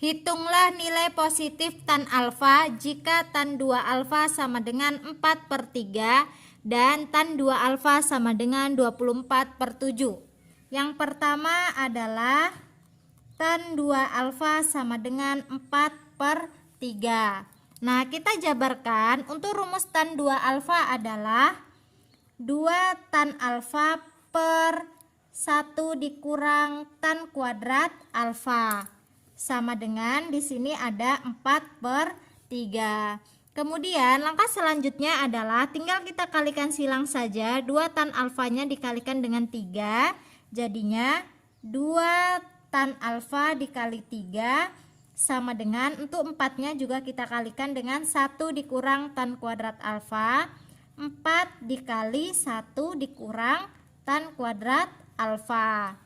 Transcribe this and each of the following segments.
Hitunglah nilai positif tan alfa jika tan 2 alfa sama dengan 4/3 dan tan 2 alfa sama dengan 24/7. Yang pertama adalah tan 2 alfa sama dengan 4/3. Nah, kita jabarkan untuk rumus tan 2 alfa adalah 2 tan alfa per 1 dikurang tan kuadrat alfa. Sama dengan di sini ada 4/3. Kemudian langkah selanjutnya adalah tinggal kita kalikan silang saja. 2 tan alfanya dikalikan dengan 3. Jadinya 2 tan alfa dikali 3 sama dengan, untuk 4-nya juga kita kalikan dengan 1 dikurang tan kuadrat alfa. 4 dikali 1 dikurang tan kuadrat alfa.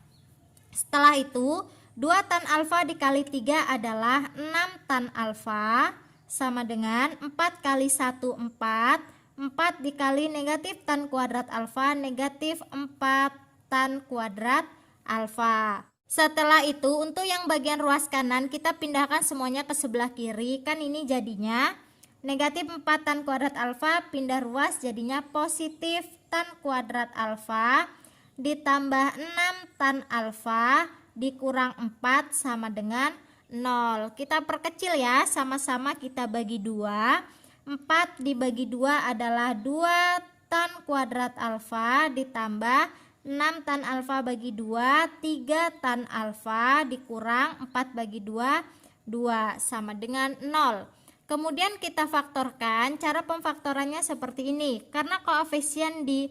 Setelah itu 2 tan alfa dikali 3 adalah 6 tan alfa sama dengan 4 kali 1 4. 4 dikali negatif tan kuadrat alfa, negatif 4 tan kuadrat alfa. Setelah itu untuk yang bagian ruas kanan kita pindahkan semuanya ke sebelah kiri. Kan ini jadinya negatif 4 tan kuadrat alfa pindah ruas jadinya positif tan kuadrat alfa ditambah 6 tan alfa dikurang 4 sama dengan 0. Kita perkecil ya, sama-sama kita bagi 2. 4 dibagi 2 adalah 2 tan kuadrat alfa ditambah 6 tan alfa bagi 2, 3 tan alfa dikurang 4 bagi 2, 2 sama dengan 0. Kemudian kita faktorkan. Cara pemfaktorannya seperti ini. Karena koefisien di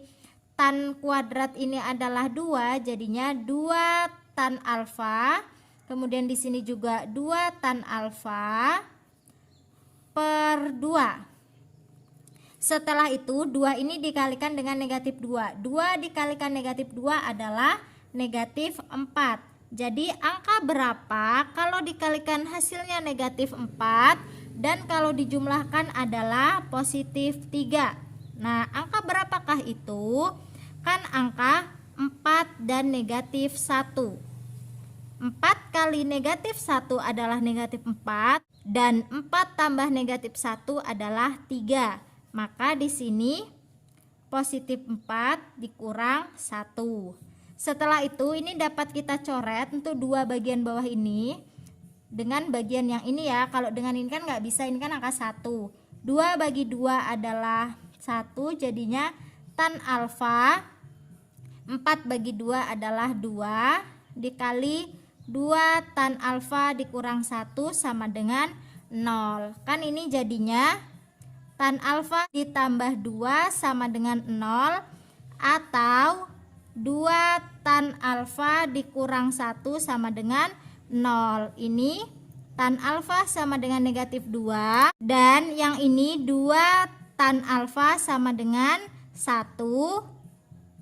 tan kuadrat ini adalah 2, jadinya 2 tan alfa, kemudian di sini juga 2 tan alfa per 2. Setelah itu 2 ini dikalikan dengan negatif 2. 2 dikalikan negatif 2 adalah negatif 4. Jadi angka berapa kalau dikalikan hasilnya negatif 4 dan kalau dijumlahkan adalah positif 3. Nah, angka berapakah itu? Kan angka 4 dan negatif 1. 4 kali negatif 1 adalah negatif 4 dan 4 tambah negatif 1 adalah 3. Maka di sini positif 4 dikurang 1. Setelah itu ini dapat kita coret untuk dua bagian bawah ini dengan bagian yang ini ya. Kalau dengan ini kan nggak bisa, ini kan angka 1. 2 bagi 2 adalah 1, jadinya tan alfa 4 bagi 2 adalah 2 dikali 2 tan alfa dikurang 1 sama dengan 0. Kan ini jadinya tan alfa ditambah 2 sama dengan 0 atau 2 tan alfa dikurang 1 sama dengan 0. Ini tan alfa sama dengan negatif 2 dan yang ini 2 tan alfa sama dengan 1.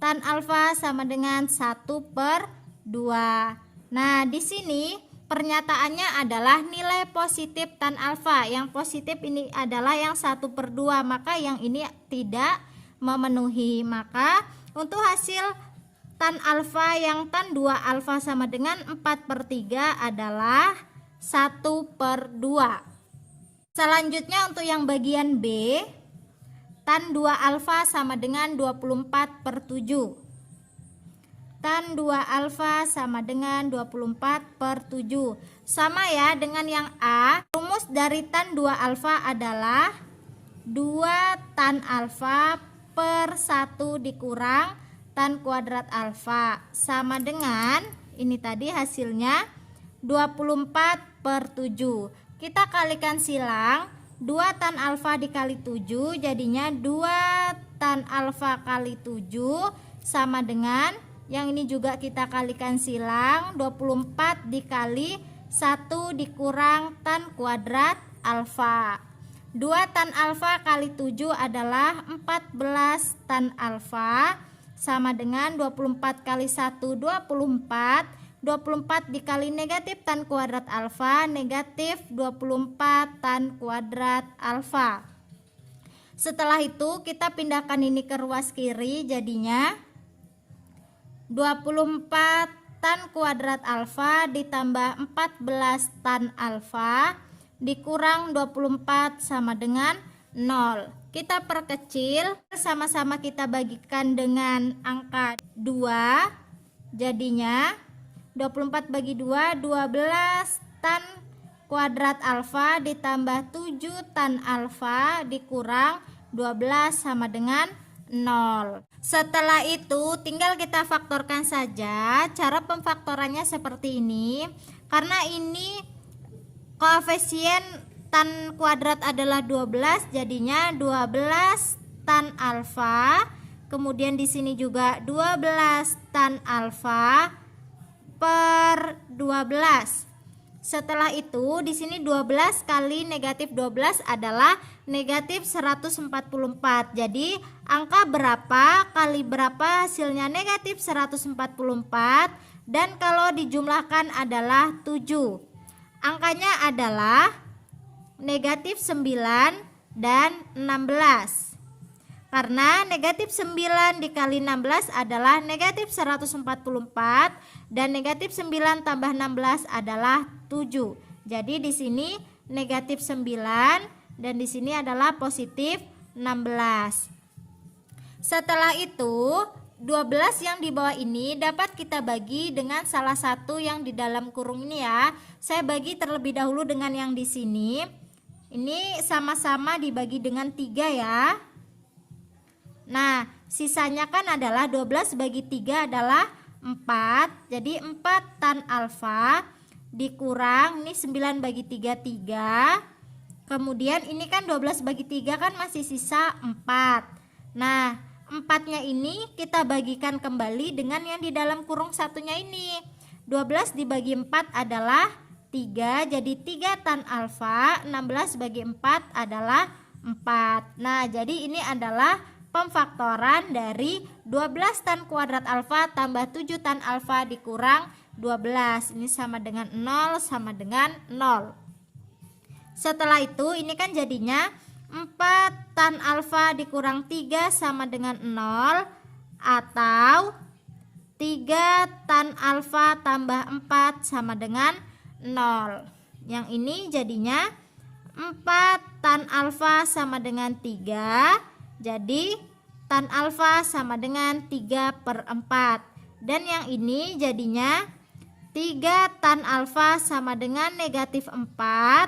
Tan alfa sama dengan 1/2. Nah, di sini pernyataannya adalah nilai positif tan alfa. Yang positif ini adalah yang 1/2, maka yang ini tidak memenuhi. Maka untuk hasil tan alfa yang tan 2 alfa sama dengan 4/3 adalah 1/2. Selanjutnya untuk yang bagian B, tan 2 alfa sama dengan 24/7. Tan 2 alfa sama dengan 24/7. Sama ya dengan yang A. Rumus dari tan 2 alfa adalah 2 tan alfa per 1 dikurang tan kuadrat alfa sama dengan ini tadi hasilnya 24/7. Kita kalikan silang. 2 tan alfa dikali 7 jadinya 2 tan alfa kali 7 sama dengan yang ini juga kita kalikan silang, 24 dikali 1 dikurang tan kuadrat alfa. 2 tan alfa kali 7 adalah 14 tan alfa sama dengan 24 kali 1 24. 24 dikali negatif tan kuadrat alfa, negatif 24 tan kuadrat alfa. Setelah itu kita pindahkan ini ke ruas kiri, jadinya 24 tan kuadrat alfa ditambah 14 tan alfa dikurang 24 sama dengan 0. Kita perkecil, sama-sama kita bagikan dengan angka 2. Jadinya 24 bagi 2, 12 tan kuadrat alfa ditambah 7 tan alfa dikurang 12 sama dengan 0. Setelah itu tinggal kita faktorkan saja. Cara pemfaktorannya seperti ini. Karena ini koefisien tan kuadrat adalah 12, jadinya 12 tan alfa. Kemudian di sini juga 12 tan alfa per 12. Setelah itu di sini 12 kali negatif 12 adalah negatif 144. Jadi angka berapa kali berapa hasilnya negatif 144, dan kalau dijumlahkan adalah 7. Angkanya adalah negatif 9 dan 16. Karena negatif 9 dikali 16 adalah negatif 144 dan negatif 9 tambah 16 adalah 7. Jadi di sini negatif 9 dan di sini adalah positif 16. Setelah itu 12 yang di bawah ini dapat kita bagi dengan salah satu yang di dalam kurung ini ya. Saya bagi terlebih dahulu dengan yang di sini. Ini sama-sama dibagi dengan 3 ya. Nah, sisanya kan adalah 12 bagi 3 adalah 4. Jadi 4 tan alfa dikurang ini 9 bagi 3 3. Kemudian ini kan 12 bagi 3 kan masih sisa 4. Nah, 4-nya ini kita bagikan kembali dengan yang di dalam kurung satunya ini. 12 dibagi 4 adalah 3. Jadi 3 tan alfa. 16 bagi 4 adalah 4. Nah, jadi ini adalah pemfaktoran dari 12 tan kuadrat alfa tambah 7 tan alfa dikurang 12. Ini sama dengan 0 sama dengan 0. Setelah itu ini kan jadinya 4 tan alfa dikurang 3 sama dengan 0, atau 3 tan alfa tambah 4 sama dengan 0. Yang ini jadinya 4 tan alfa sama dengan 3. Jadi tan alfa sama dengan 3/4. Dan yang ini jadinya 3 tan alfa sama dengan negatif 4.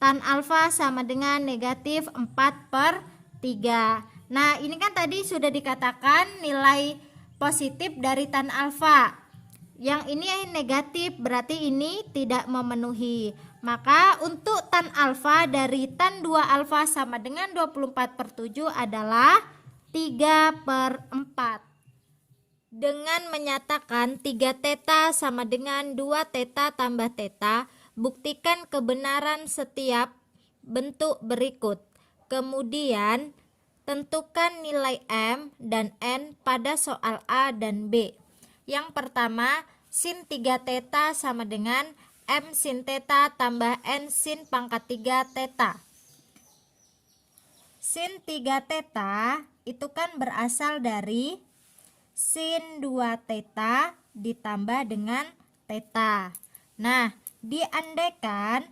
Tan alfa sama dengan negatif 4/3. Nah, ini kan tadi sudah dikatakan nilai positif dari tan alfa. Yang ini negatif, berarti ini tidak memenuhi. Maka untuk tan alfa dari tan 2 alfa sama dengan 24/7 adalah 3/4. Dengan menyatakan 3 theta sama dengan 2 theta tambah theta, buktikan kebenaran setiap bentuk berikut. Kemudian tentukan nilai M dan N pada soal A dan B. Yang pertama, sin 3 theta sama dengan M sin theta tambah N sin pangkat 3 theta. Sin 3 theta itu kan berasal dari sin 2 theta ditambah dengan theta. Nah, diandaikan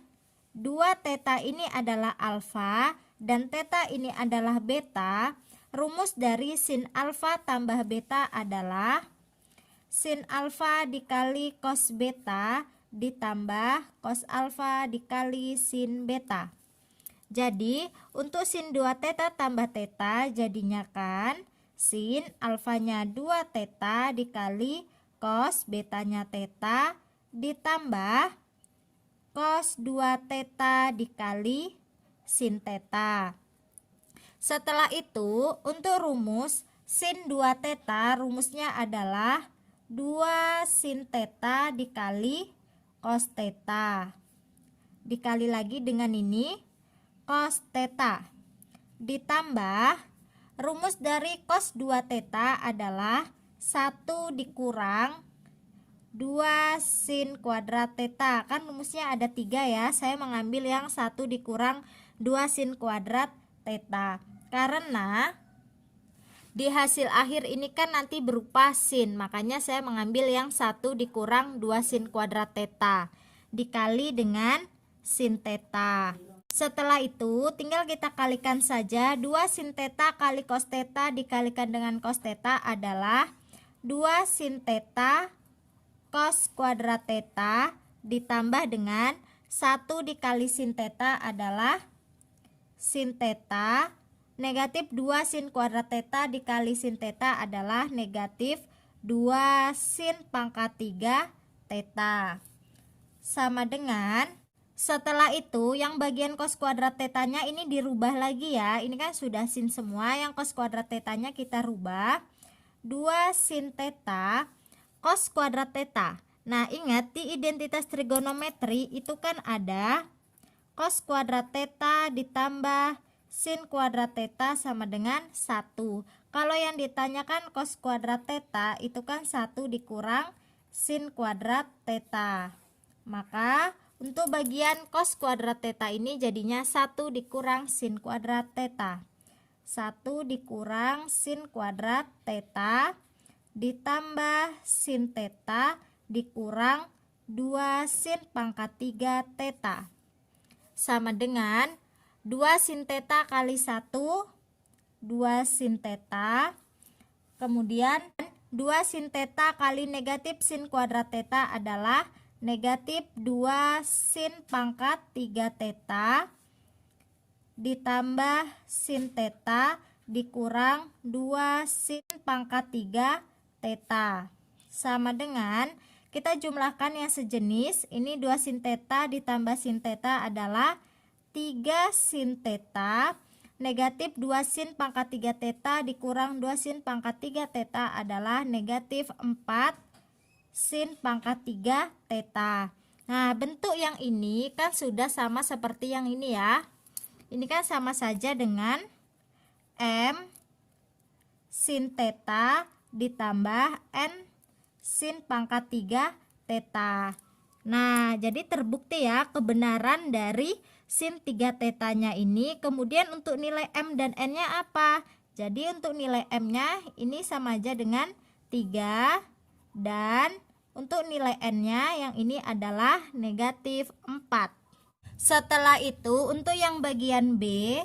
2 theta ini adalah alfa dan theta ini adalah beta, rumus dari sin alfa tambah beta adalah sin alfa dikali cos beta ditambah cos alfa dikali sin beta. Jadi untuk sin 2 theta tambah theta jadinya kan sin alfanya 2 theta dikali cos betanya theta ditambah cos 2 theta dikali sin theta. Setelah itu untuk rumus sin 2 theta rumusnya adalah 2 sin theta dikali cos theta dikali lagi dengan ini cos theta ditambah rumus dari cos 2 theta adalah 1 dikurang 2 sin kuadrat theta. Kan rumusnya ada 3 ya, saya mengambil yang 1 dikurang 2 sin kuadrat theta karena Di hasil akhir ini kan nanti berupa sin, makanya saya mengambil yang 1 dikurang 2 sin kuadrat theta dikali dengan sin theta. Setelah itu tinggal kita kalikan saja. 2 sin theta kali cos theta dikalikan dengan cos theta adalah 2 sin theta cos kuadrat theta ditambah dengan 1 dikali sin theta adalah sin theta, negatif 2 sin kuadrat theta dikali sin theta adalah negatif 2 sin pangkat 3 theta. Sama dengan, setelah itu yang bagian cos kuadrat tetanya ini dirubah lagi ya. Ini kan sudah sin semua, yang cos kuadrat tetanya kita rubah 2 sin theta cos kuadrat theta. Nah ingat, di identitas trigonometri itu kan ada cos kuadrat theta ditambah sin kuadrat theta sama dengan 1. Kalau yang ditanyakan cos kuadrat theta itu kan 1 dikurang sin kuadrat theta. Maka untuk bagian cos kuadrat theta ini jadinya 1 dikurang sin kuadrat theta. 1 dikurang sin kuadrat theta ditambah sin theta dikurang 2 sin pangkat 3 theta. Sama dengan 2 sin theta kali 1, 2 sin theta, kemudian 2 sin theta kali negatif sin kuadrat theta adalah negatif 2 sin pangkat 3 theta ditambah sin theta dikurang 2 sin pangkat 3 theta. Sama dengan kita jumlahkan yang sejenis, ini 2 sin theta ditambah sin theta adalah 3 sin theta, negatif 2 sin pangkat 3 theta dikurang 2 sin pangkat 3 theta adalah negatif 4 sin pangkat 3 theta. Nah bentuk yang ini kan sudah sama seperti yang ini ya. Ini kan sama saja dengan M sin theta ditambah N sin pangkat 3 theta. Nah jadi terbukti ya kebenaran dari sin 3 tetanya ini. Kemudian untuk nilai M dan N nya apa? Jadi untuk nilai M nya ini sama aja dengan 3, dan untuk nilai N nya yang ini adalah negatif 4. Setelah itu untuk yang bagian B,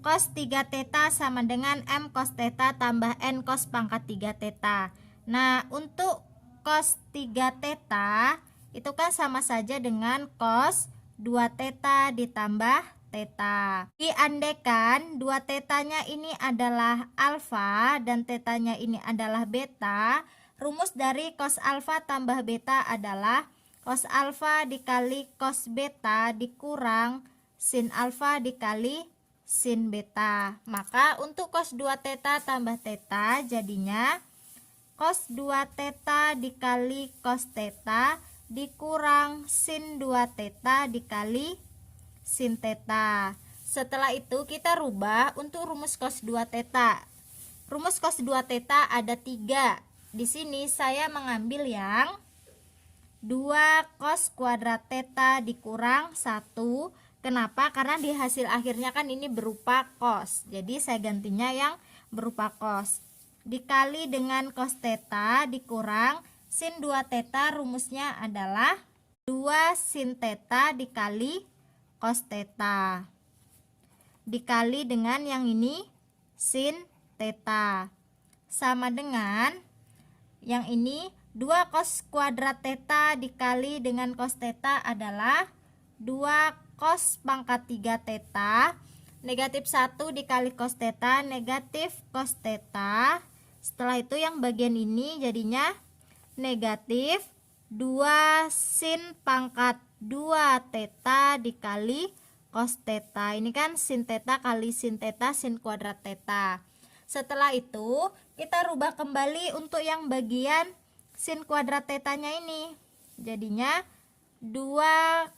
cos 3 theta sama dengan M cos theta tambah N cos pangkat 3 theta. Nah untuk cos 3 theta itu kan sama saja dengan cos 2 theta ditambah theta. Diandaikan 2 tetanya ini adalah alfa dan tetanya ini adalah beta, rumus dari cos alfa tambah beta adalah cos alfa dikali cos beta dikurang sin alfa dikali sin beta. Maka untuk cos 2 theta tambah theta jadinya cos 2 theta dikali cos theta dikurang sin 2 theta dikali sin theta. Setelah itu kita rubah untuk rumus cos 2 theta. Rumus cos 2 theta ada 3. Di sini saya mengambil yang 2 cos kuadrat theta dikurang 1. Kenapa? Karena di hasil akhirnya kan ini berupa cos. Jadi saya gantinya yang berupa cos. Dikali dengan cos theta dikurang sin 2 theta, rumusnya adalah 2 sin theta dikali cos theta. Dikali dengan yang ini sin theta. Sama dengan yang ini 2 cos kuadrat theta dikali dengan cos theta adalah 2 cos pangkat 3 theta. Negatif 1 dikali cos theta, negatif cos theta. Setelah itu yang bagian ini jadinya negatif 2 sin pangkat 2 theta dikali cos theta. Ini kan sin theta kali sin theta sin kuadrat theta. Setelah itu kita rubah kembali untuk yang bagian sin kuadrat tetanya ini. Jadinya 2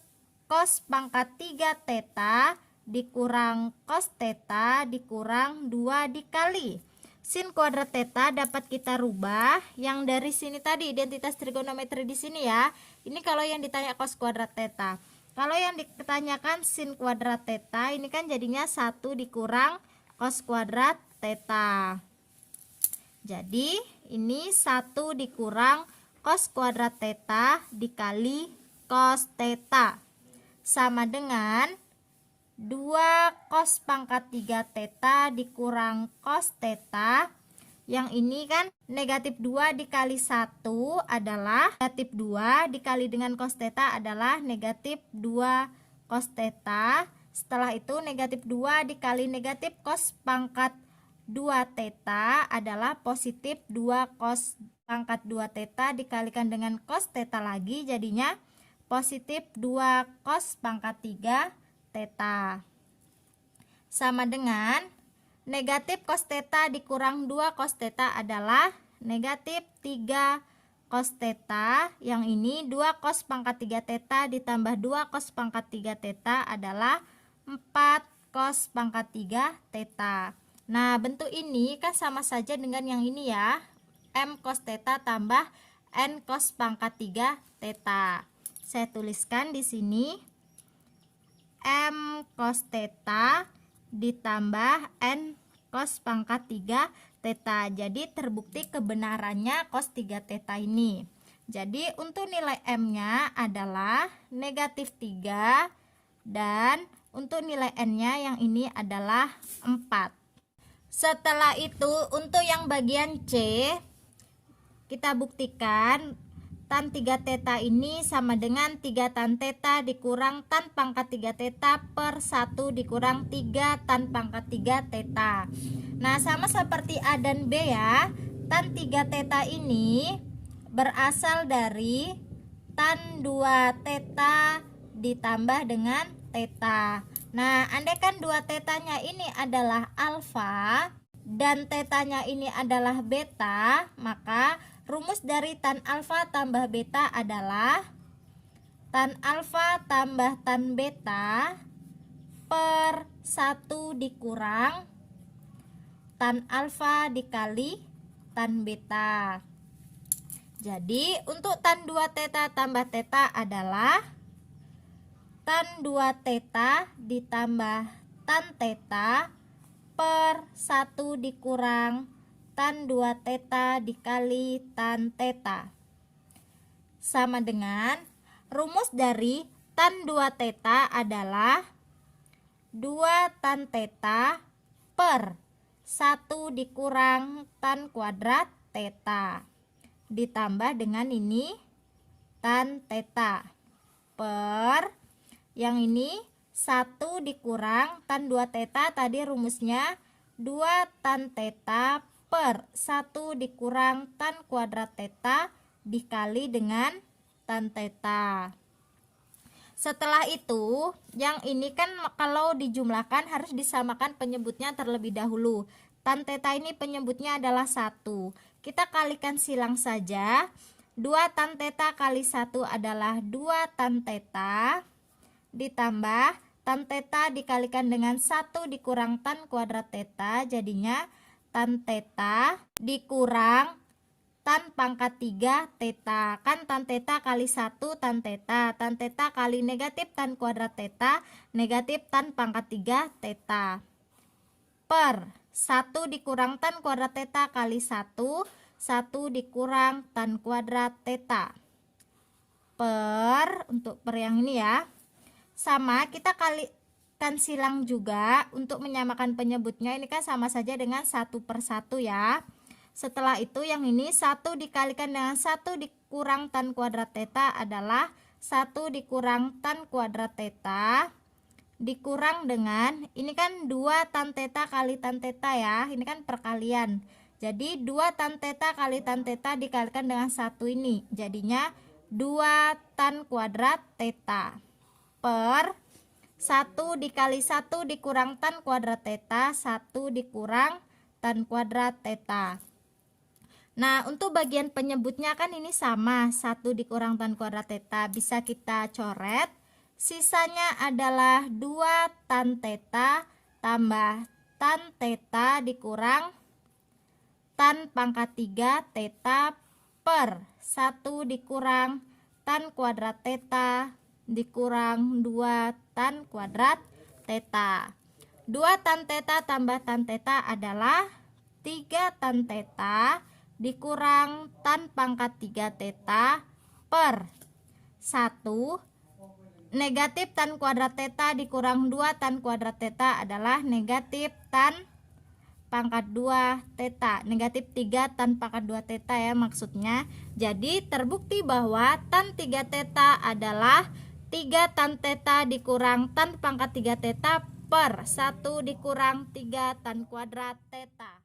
cos pangkat 3 theta dikurang cos theta dikurang 2 dikali sin kuadrat theta dapat kita rubah yang dari sini tadi identitas trigonometri di sini ya. Ini kalau yang ditanya cos kuadrat theta. Kalau yang ditanyakan sin kuadrat theta ini kan jadinya 1 dikurang cos kuadrat theta. Jadi ini 1 dikurang cos kuadrat theta dikali cos theta sama dengan 2 cos pangkat 3 theta dikurang cos theta. Yang ini kan negatif 2 dikali 1 adalah negatif 2 dikali dengan cos theta adalah negatif 2 cos theta. Setelah itu negatif 2 dikali negatif cos pangkat 2 theta adalah positif 2 cos pangkat 2 theta dikalikan dengan cos theta lagi, jadinya positif 2 cos pangkat 3 theta. Sama dengan negatif cos theta dikurang 2 cos theta adalah negatif 3 cos theta. Yang ini 2 cos pangkat 3 theta ditambah 2 cos pangkat 3 theta adalah 4 cos pangkat 3 theta. Nah, bentuk ini kan sama saja dengan yang ini ya. M cos theta tambah N cos pangkat 3 theta. Saya tuliskan di sini M cos theta ditambah N cos pangkat 3 theta. Jadi terbukti kebenarannya cos 3 theta ini. Jadi untuk nilai M-nya adalah negatif 3 dan untuk nilai N-nya yang ini adalah 4. Setelah itu untuk yang bagian C kita buktikan tan 3 theta ini sama dengan 3 tan theta dikurang tan pangkat 3 theta per 1 dikurang 3 tan pangkat 3 theta. Nah, sama seperti A dan B ya. Tan 3 theta ini berasal dari tan 2 theta ditambah dengan theta. Nah, andaikan 2 tetanya ini adalah alfa dan tetanya ini adalah beta, maka rumus dari tan alfa tambah beta adalah tan alfa tambah tan beta per 1 dikurang tan alfa dikali tan beta. Jadi untuk tan 2 theta tambah theta adalah tan 2 theta ditambah tan theta per 1 dikurang tan 2 theta dikali tan theta sama dengan rumus dari tan 2 theta adalah 2 tan theta per 1 dikurang tan kuadrat theta ditambah dengan ini tan theta per yang ini 1 dikurang tan 2 theta tadi rumusnya 2 tan theta per 1 dikurang tan kuadrat theta dikali dengan tan theta. Setelah itu yang ini kan kalau dijumlahkan harus disamakan penyebutnya terlebih dahulu. Tan theta ini penyebutnya adalah 1. Kita kalikan silang saja. 2 tan theta kali 1 adalah 2 tan theta ditambah tan theta dikalikan dengan 1 dikurang tan kuadrat theta, jadinya tan theta dikurang tan pangkat 3 theta. Kan tan theta kali 1 tan theta kali negatif tan kuadrat theta, negatif tan pangkat 3 theta per 1 dikurang tan kuadrat theta kali 1 dikurang tan kuadrat theta per, untuk per yang ini ya, sama kita kalikan silang juga untuk menyamakan penyebutnya. Ini kan sama saja dengan 1 per 1 ya. Setelah itu yang ini 1 dikalikan dengan 1 dikurang tan kuadrat theta adalah 1 dikurang tan kuadrat theta dikurang dengan ini kan 2 tan theta kali tan theta ya. Ini kan perkalian. Jadi 2 tan theta kali tan theta dikalikan dengan 1 ini. Jadinya 2 tan kuadrat theta per 1 dikali 1 dikurang tan kuadrat theta, 1 dikurang tan kuadrat theta. Nah, untuk bagian penyebutnya kan ini sama, 1 dikurang tan kuadrat theta bisa kita coret. Sisanya adalah 2 tan theta tambah tan theta dikurang tan pangkat 3 theta per 1 dikurang tan kuadrat theta dikurang 2 tan kuadrat theta. 2 tan theta tambah tan theta adalah 3 tan theta dikurang tan pangkat 3 theta per 1 negatif tan kuadrat theta dikurang 2 tan kuadrat theta adalah negatif tan pangkat 2 theta, negatif 3 tan pangkat 2 theta ya maksudnya. Jadi terbukti bahwa tan 3 theta adalah 3 tan theta dikurang tan pangkat 3 theta per 1 dikurang 3 tan kuadrat theta.